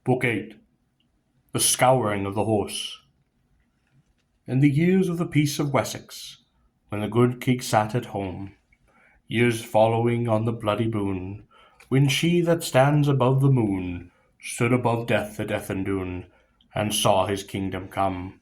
Book 8. The Scouring of the Horse. In the years of the peace of Wessex, when the good king sat at home, years following on the bloody boon, when she that stands above the moon stood above death at Ethandune, and saw his kingdom come,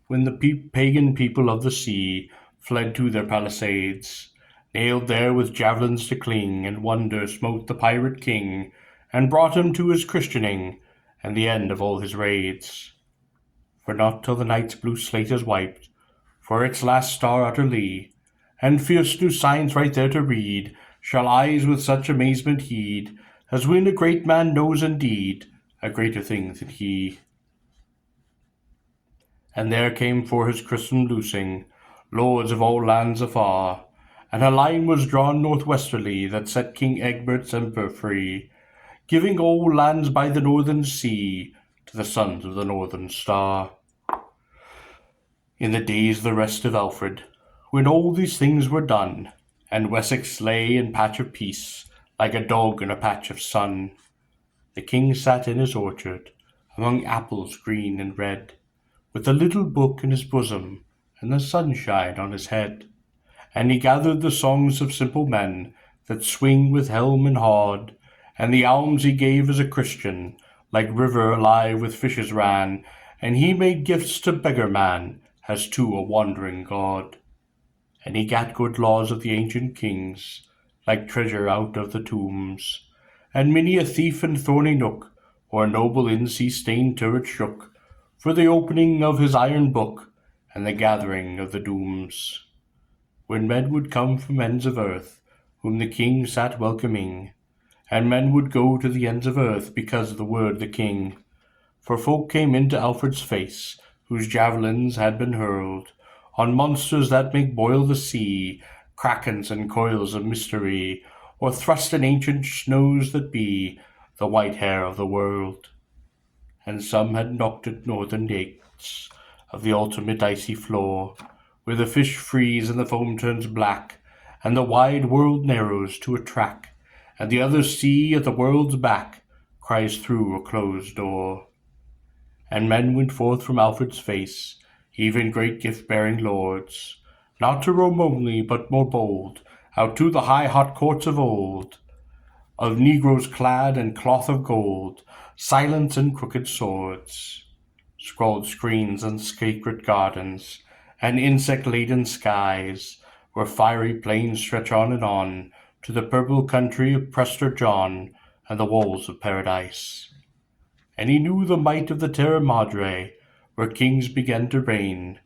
when the pagan people of the sea fled to their palisades, nailed there with javelins to cling, and wonder smote the pirate king, and brought him to his christening, and the end of all his raids. For not till the night's blue slate is wiped, for its last star utterly, and fierce new signs right there to read, shall eyes with such amazement heed, as when a great man knows indeed a greater thing than he. And there came for his christened loosing lords of all lands afar, and a line was drawn northwesterly that set King Egbert's emperor free, giving all lands by the northern sea to the sons of the northern star. In the days of the rest of Alfred, when all these things were done, and Wessex lay in patch of peace, like a dog in a patch of sun, the king sat in his orchard, among apples green and red, with a little book in his bosom, and the sunshine on his head. And he gathered the songs of simple men, that swing with helm and hod, and the alms he gave as a Christian, like river alive with fishes ran, and he made gifts to beggar man, as to a wandering God. And he gat good laws of the ancient kings, like treasure out of the tombs, and many a thief and thorny nook, or noble inn sea-stained turret shook, for the opening of his iron book, and the gathering of the dooms. When men would come from ends of earth, whom the king sat welcoming, and men would go to the ends of earth because of the word the king. For folk came into Alfred's face, whose javelins had been hurled on monsters that make boil the sea, krakens and coils of mystery, or thrust in ancient snows that be the white hair of the world. And some had knocked at northern gates of the ultimate icy floor, where the fish freeze and the foam turns black, and the wide world narrows to a track, and the other sea at the world's back cries through a closed door. And men went forth from Alfred's face, even great gift-bearing lords, not to roam only, but more bold, out to the high hot courts of old, of negroes clad in cloth of gold, silence and crooked swords, scrolled screens and sacred gardens, and insect-laden skies, where fiery plains stretch on and on, to the purple country of Prester John, and the walls of paradise. And he knew the might of the Terra Madre, where kings began to reign,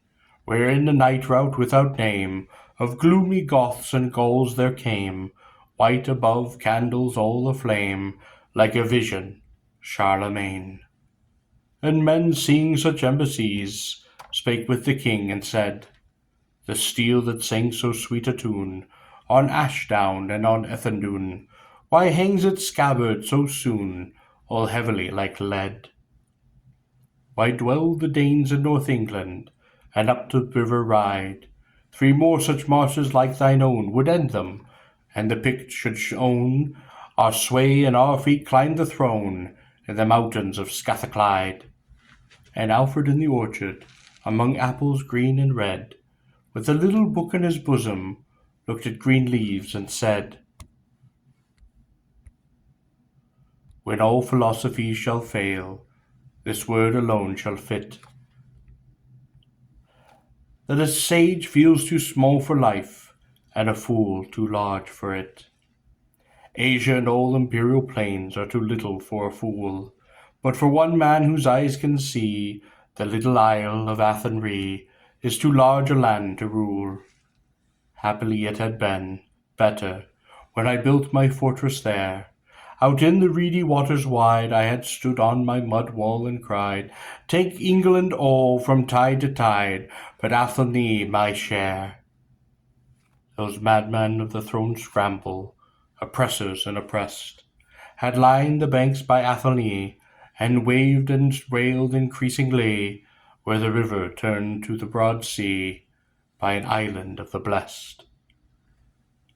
where in the night rout without name of gloomy Goths and Gauls there came, white above candles all aflame, like a vision, Charlemagne. And men, seeing such embassies, spake with the king, and said, the steel that sang so sweet a tune on Ashdown and on Ethandune, why hangs its scabbard so soon, all heavily like lead? Why dwell the Danes in North England, and up the river ride? 3 more such marshes like thine own would end them, and the Pict should own our sway, and our feet climb the throne in the mountains of Scathaclyde. And Alfred in the orchard, among apples green and red, with a little book in his bosom, looked at green leaves and said, when all philosophy shall fail, this word alone shall fit, that a sage feels too small for life, and a fool too large for it. Asia and all imperial plains are too little for a fool, but for one man whose eyes can see, the little isle of Athenry is too large a land to rule. Happily it had been better, when I built my fortress there, out in the reedy waters wide I had stood on my mud wall and cried, take England all from tide to tide, but Athelney my share. Those madmen of the throne scramble, oppressors and oppressed, had lined the banks by Athelney, and waved and railed increasingly, where the river turned to the broad sea, by an island of the blest.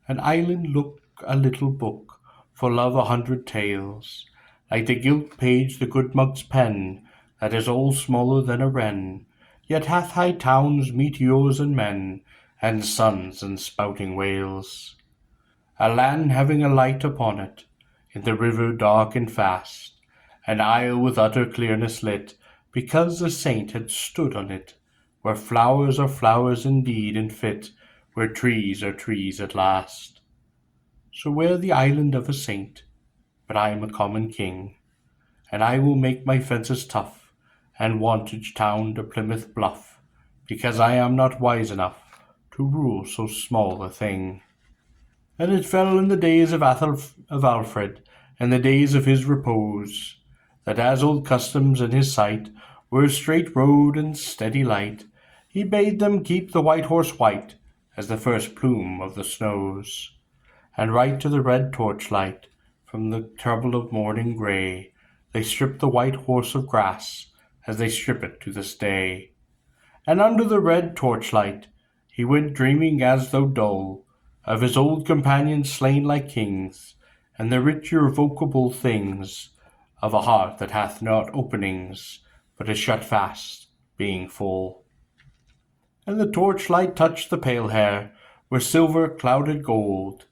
An island look, a little book, full of 100 tales, like the gilt page the good monk's pen, that is all smaller than a wren, yet hath high towns, meteors, and men, and suns and spouting whales. A land having a light upon it, in the river dark and fast, an isle with utter clearness lit, because a saint had stood on it, where flowers are flowers indeed and fit, where trees are trees at last. So we're the island of a saint, but I'm a common king, and I will make my fences tough, and Wantage town to Plymouth Bluff, because I am not wise enough to rule so small a thing. And it fell in the days of Alfred, and the days of his repose, that as old customs in his sight were straight road and steady light, he bade them keep the white horse white as the first plume of the snows, and right to the red torchlight, from the trouble of morning grey, they stripped the white horse of grass, as they strip it to this day. And under the red torchlight he went dreaming as though dull, of his old companions slain like kings, and the rich irrevocable things of a heart that hath not openings, but is shut fast, being full. And the torchlight touched the pale hair with silver clouded gold,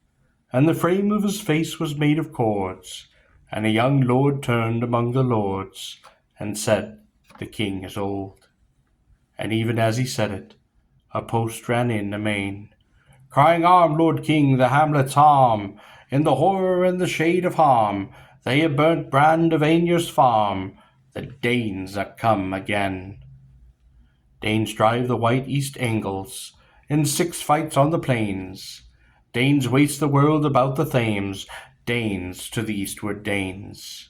and the frame of his face was made of cords, and a young lord turned among the lords, and said, "The king is old." And even as he said it, a post ran in amain, crying, "Arm, Lord King, the hamlet's harm, in the horror and the shade of harm, they have burnt brand of Ainier's farm, the Danes are come again." Danes drive the white east Angles, in 6 fights on the plains, Danes waste the world about the Thames, Danes to the eastward Danes.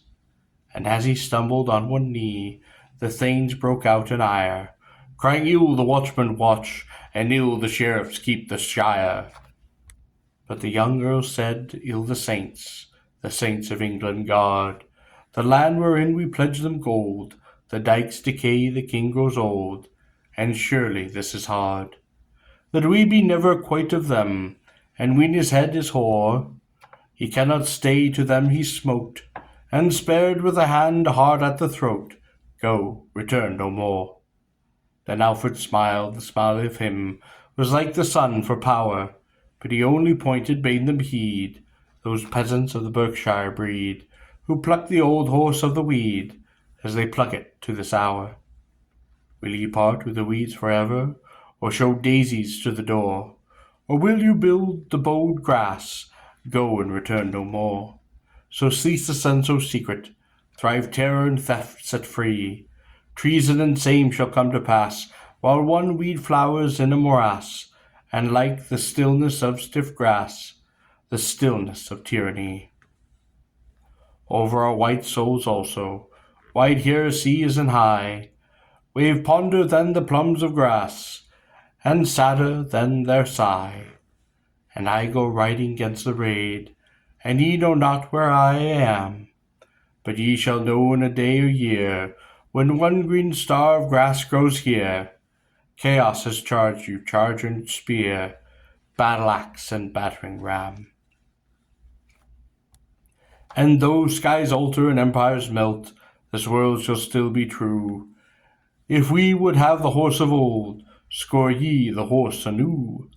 And as he stumbled on one knee, the thanes broke out in ire, crying, "Ill the watchmen watch, and ill the sheriffs keep the shire." But the young earl said, "Ill the saints of England guard, the land wherein we pledge them gold, the dykes decay, the king grows old, and surely this is hard, that we be never quite of them, and when his head is hoar, he cannot stay to them he smote, and spared with a hand hard at the throat, go, return no more." Then Alfred smiled, the smile of him was like the sun for power, but he only pointed, bade them heed, those peasants of the Berkshire breed, who pluck the old horse of the weed, as they pluck it to this hour. Will ye part with the weeds forever, or show daisies to the door? Or will you build the bowed grass, go and return no more? So cease the sun so secret, thrive terror and theft set free, treason and shame shall come to pass, while one weed flowers in a morass, and like the stillness of stiff grass, the stillness of tyranny. Over our white souls also, wide here seas and high, wave ponder than the plums of grass, and sadder than their sigh. And I go riding gainst the raid, and ye know not where I am, but ye shall know in a day or year, when one green star of grass grows here. Chaos has charged you, charger and spear, battle axe and battering ram. And though skies alter and empires melt, this world shall still be true. If we would have the horse of old, score ye the horse anew.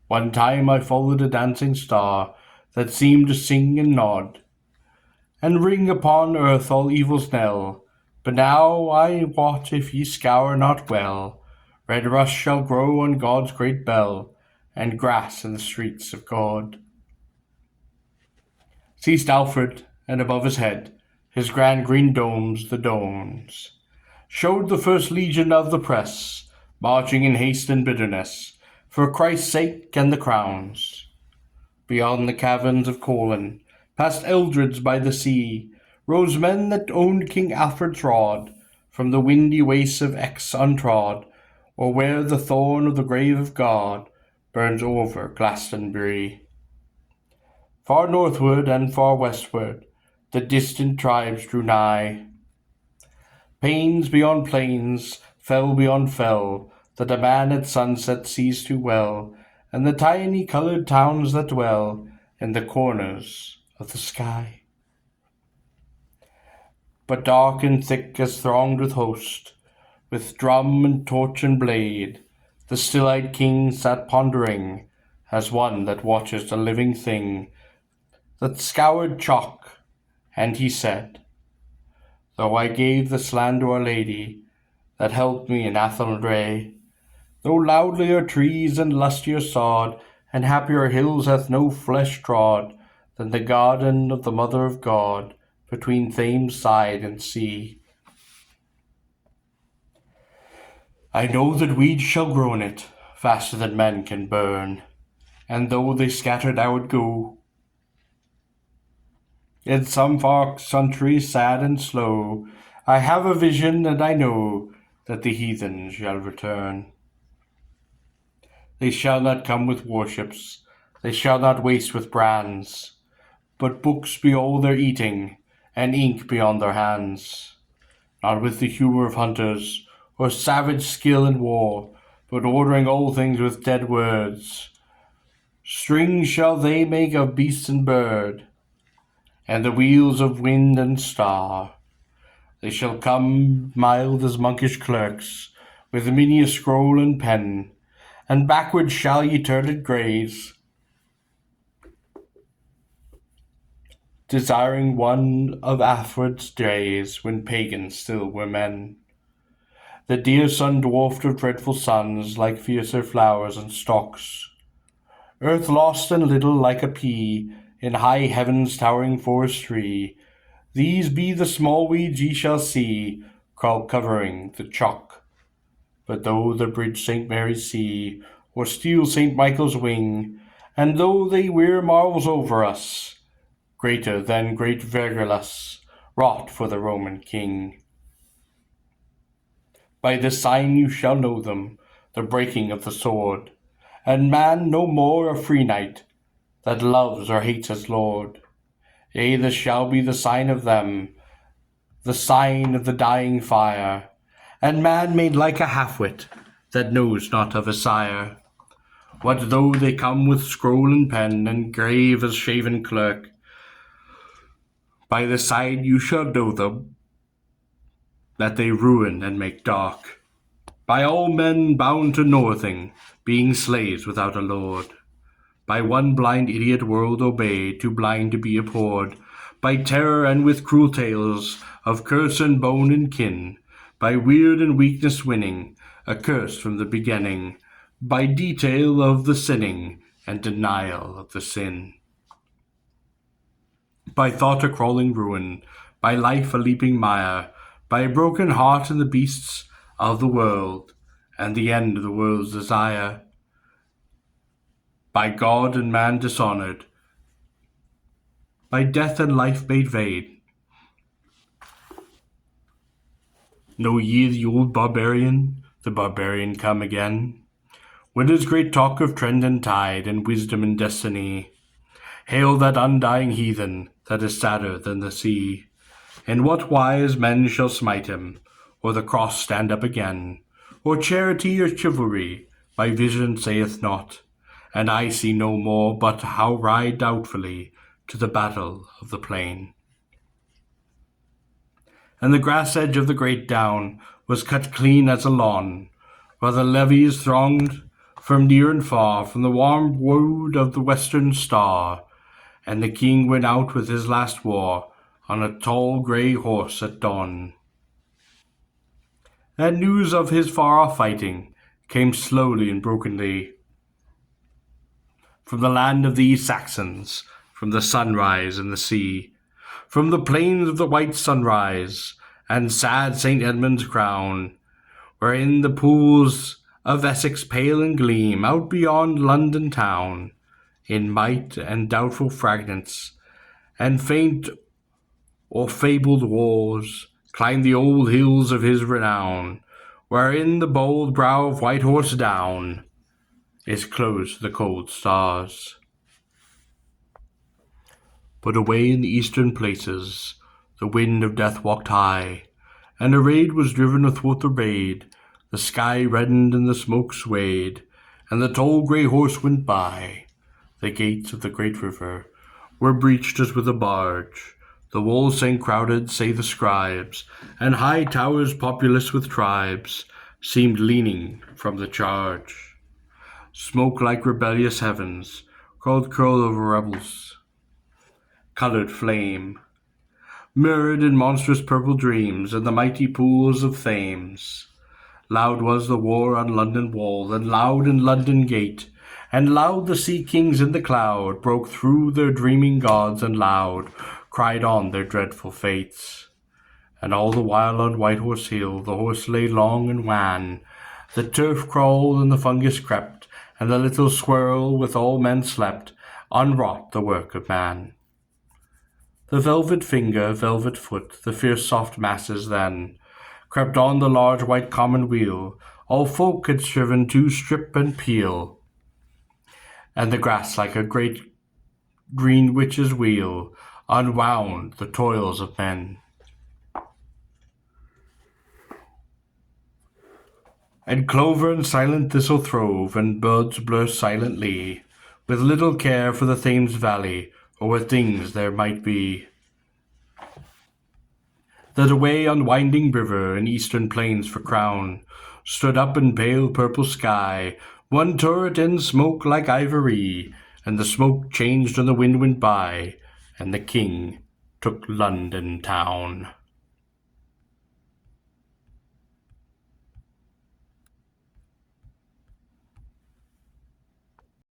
One time I followed a dancing star, that seemed to sing and nod, and ring upon earth all evil's knell. But now I wot, if ye scour not well, red rust shall grow on God's great bell, and grass in the streets of God. Ceased Alfred, and above his head, his grand green domes, the domes, showed the first legion of the press, marching in haste and bitterness, for Christ's sake and the crowns. Beyond the caverns of Colin, past Eldred's by the sea, rose men that owned King Alfred's rod, from the windy wastes of Exe untrod, or where the thorn of the grave of God burns over Glastonbury. Far northward and far westward, the distant tribes drew nigh. Plains beyond plains, fell beyond fell, that a man at sunset sees too well, and the tiny coloured towns that dwell in the corners of the sky. but dark and thick as thronged with host, with drum and torch and blade, the still-eyed king sat pondering, as one that watches the living thing that scoured chalk, and he said, though I gave this land to Our Lady, that helped me in Athelray, though loudlier trees and lustier sod, and happier hills hath no flesh trod, than the garden of the Mother of God, between Thames side and sea. I know that weeds shall grow in it, faster than men can burn, and though they scattered I would go, in some far country sad and slow, I have a vision, and I know that the heathen shall return. They shall not come with warships, they shall not waste with brands, but books be all their eating, and ink be on their hands. Not with the humour of hunters, or savage skill in war, but ordering all things with dead words. Strings shall they make of beast and bird, and the wheels of wind and star. They shall come mild as monkish clerks, with many a scroll and pen, and backward shall ye turn it graze, desiring one of Alfred's days, when pagans still were men. The dear sun dwarfed of dreadful suns, like fiercer flowers and stalks. Earth lost and little like a pea, in high heaven's towering forest tree. These be the small weeds ye shall see, crawl covering the chalk. But though the bridge St. Mary's see, or steal St. Michael's wing, and though they wear marvels over us, greater than great Vergilus, wrought for the Roman king. By this sign you shall know them, the breaking of the sword, and man no more a free knight, that loves or hates his lord. Yea, this shall be the sign of them, the sign of the dying fire, and man made like a half-wit, that knows not of his sire. What though they come with scroll and pen, and grave as shaven clerk? By the sign you shall know them, that they ruin and make dark. By all men bound to northing, being slaves without a lord. By one blind idiot world obeyed, too blind to be abhorred. By terror and with cruel tales of curse and bone and kin. By weird and weakness winning, accursed from the beginning. By detail of the sinning, and denial of the sin. By thought a crawling ruin, by life a leaping mire, by a broken heart in the beasts of the world, and the end of the world's desire. By God and man dishonoured, by death and life made vain. Know ye the old barbarian come again? When his great talk of trend and tide, and wisdom and destiny, hail that undying heathen, that is sadder than the sea. In what wise men shall smite him, or the cross stand up again, or charity or chivalry, my vision saith not, and I see no more, but how ride doubtfully to the battle of the plain. And the grass edge of the great down was cut clean as a lawn, while the levies thronged from near and far, from the warm wood of the western star, and the king went out with his last war on a tall grey horse at dawn. And news of his far-off fighting came slowly and brokenly from the land of the Saxons, from the sunrise and the sea, from the plains of the white sunrise, and sad St. Edmund's crown, wherein the pools of Essex pale and gleam out beyond London town, in might and doubtful fragments, and faint or fabled wars, climb the old hills of his renown, wherein the bold brow of White Horse Down is close to the cold stars. But away in the eastern places the wind of death walked high, and a raid was driven athwart the raid. The sky reddened and the smoke swayed, and the tall grey horse went by. The gates of the great river were breached as with a barge. The walls sank crowded, say the scribes, and high towers populous with tribes seemed leaning from the charge. Smoke like rebellious heavens crawled curl over rebels, colored flame, mirrored in monstrous purple dreams in the mighty pools of Thames. Loud was the war on London wall, and loud in London gate, and loud the sea kings in the cloud broke through their dreaming gods, and loud cried on their dreadful fates. And all the while on White Horse Hill the horse lay long and wan, the turf crawled and the fungus crept, and the little squirrel with all men slept, unwrought the work of man. The velvet finger, velvet foot, the fierce soft masses then crept on the large white commonweal, all folk had striven to strip and peel, and the grass like a great green witch's wheel unwound the toils of men. And clover and silent thistle throve, and birds blur silently, with little care for the Thames valley, or what things there might be. That away on winding river, in eastern plains for crown, stood up in pale purple sky, one turret in smoke like ivory, and the smoke changed and the wind went by, and the king took London town.